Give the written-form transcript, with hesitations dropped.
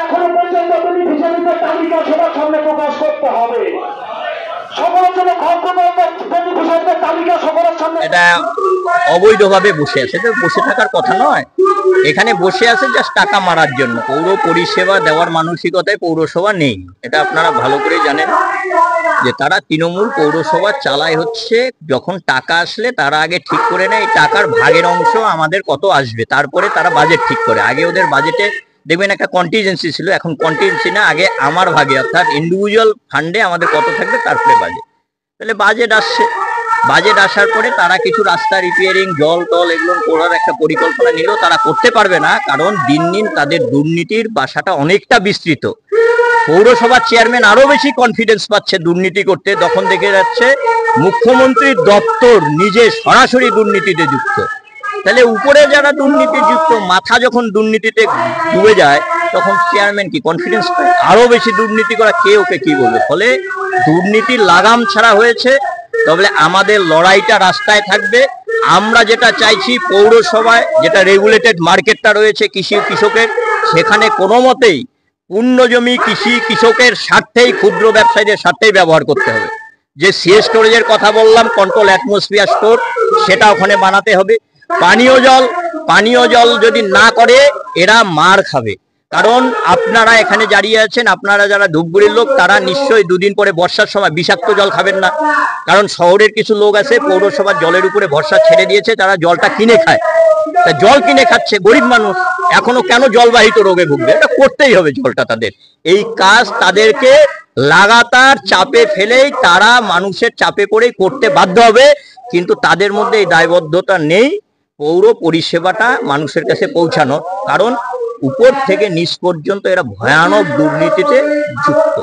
এখনো পর্যন্ত বেনিফিশিয়ারিদের তালিকা সবার সামনে প্রকাশ করতে হবে। এটা অবৈধভাবে বসে আছে, তো বসে থাকার কথা নয়। এখানে বসে আছে জাস্ট টাকা মারার জন্য। পৌর পরিষেবা দেওয়ার মানসিকতায় পৌরসভা নেই, এটা আপনারা ভালো করে জানেন। যে তারা তৃণমূল পৌরসভা চালায় হচ্ছে যখন টাকা আসলে তারা আগে ঠিক করে নেয় টাকার ভাগের অংশ আমাদের কত আসবে, তারপরে তারা বাজেট ঠিক করে। আগে ওদের বাজেটে দেখবেন একটা কন্টিজেন্সি ছিল, এখন কন্টিজেন্সি না, আগে আমার ভাগে অর্থাৎ ইন্ডিভিজুয়াল ফান্ডে আমাদের কত থাকবে তারপরে বাজেট। তাহলে বাজেট আসছে, বাজেট আসার পরে তারা কিছু রাস্তা রিপেয়ারিং জল টল এগুলো করার একটা পরিকল্পনা নিলেও তারা করতে পারবে না, কারণ দিন দিন তাদের দুর্নীতির বাসাটা অনেকটা বিস্তৃত। পৌরসভার চেয়ারম্যান আরো বেশি কনফিডেন্স পাচ্ছে দুর্নীতি করতে, তখন দেখে যাচ্ছে মুখ্যমন্ত্রীর দপ্তর নিজে সরাসরি দুর্নীতিতে যুক্ত। তাহলে উপরে যারা দুর্নীতি যুক্ত, মাথা যখন দুর্নীতিতে ডুবে যায় তখন চেয়ারম্যান কি কনফিডেন্স পায় আরো বেশি দুর্নীতি করা, কে ওকে কি বলবে। ফলে দুর্নীতির লাগাম ছাড়া হয়েছে। তবে আমাদের লড়াইটা রাস্তায় থাকবে। আমরা যেটা চাইছি পৌরসভায় যেটা রেগুলেটেড মার্কেটটা রয়েছে কৃষি কৃষকের, সেখানে কোনো মতেই পূর্ণ জমি কৃষি কৃষকের স্বার্থেই ক্ষুদ্র ব্যবসায়ীদের স্বার্থেই ব্যবহার করতে হবে। যে সিএ স্টোরেজের কথা বললাম, কন্ট্রোল অ্যাটমসফিয়ার স্টোর, সেটা ওখানে বানাতে হবে। পানীয় জল যদি না করে এরা মার খাবে। কারণ আপনারা এখানে দাঁড়িয়ে আছেন, আপনারা যারা ধূপগুড়ির লোক তারা নিশ্চয়ই দুদিন পরে বর্ষার সময় বিষাক্ত জল খাবেন না। কারণ শহরের কিছু লোক আছে পৌরসভার জলের উপরে ভরসা ছেড়ে দিয়েছে, তারা জলটা কিনে খায়। তা জল কিনে খাচ্ছে গরিব মানুষ, এখনো কেন জলবাহিত রোগে ভুগবে? এটা করতেই হবে জলটা তাদের। এই কাজ তাদেরকে লাগাতার চাপে ফেলেই তারা মানুষের চাপে করেই করতে বাধ্য হবে, কিন্তু তাদের মধ্যে এই দায়বদ্ধতা নেই পৌর পরিষেবাটা মানুষের কাছে পৌঁছানো। কারণ উপর থেকে নিচ পর্যন্ত এরা ভয়ানক দুর্নীতিতে যুক্ত।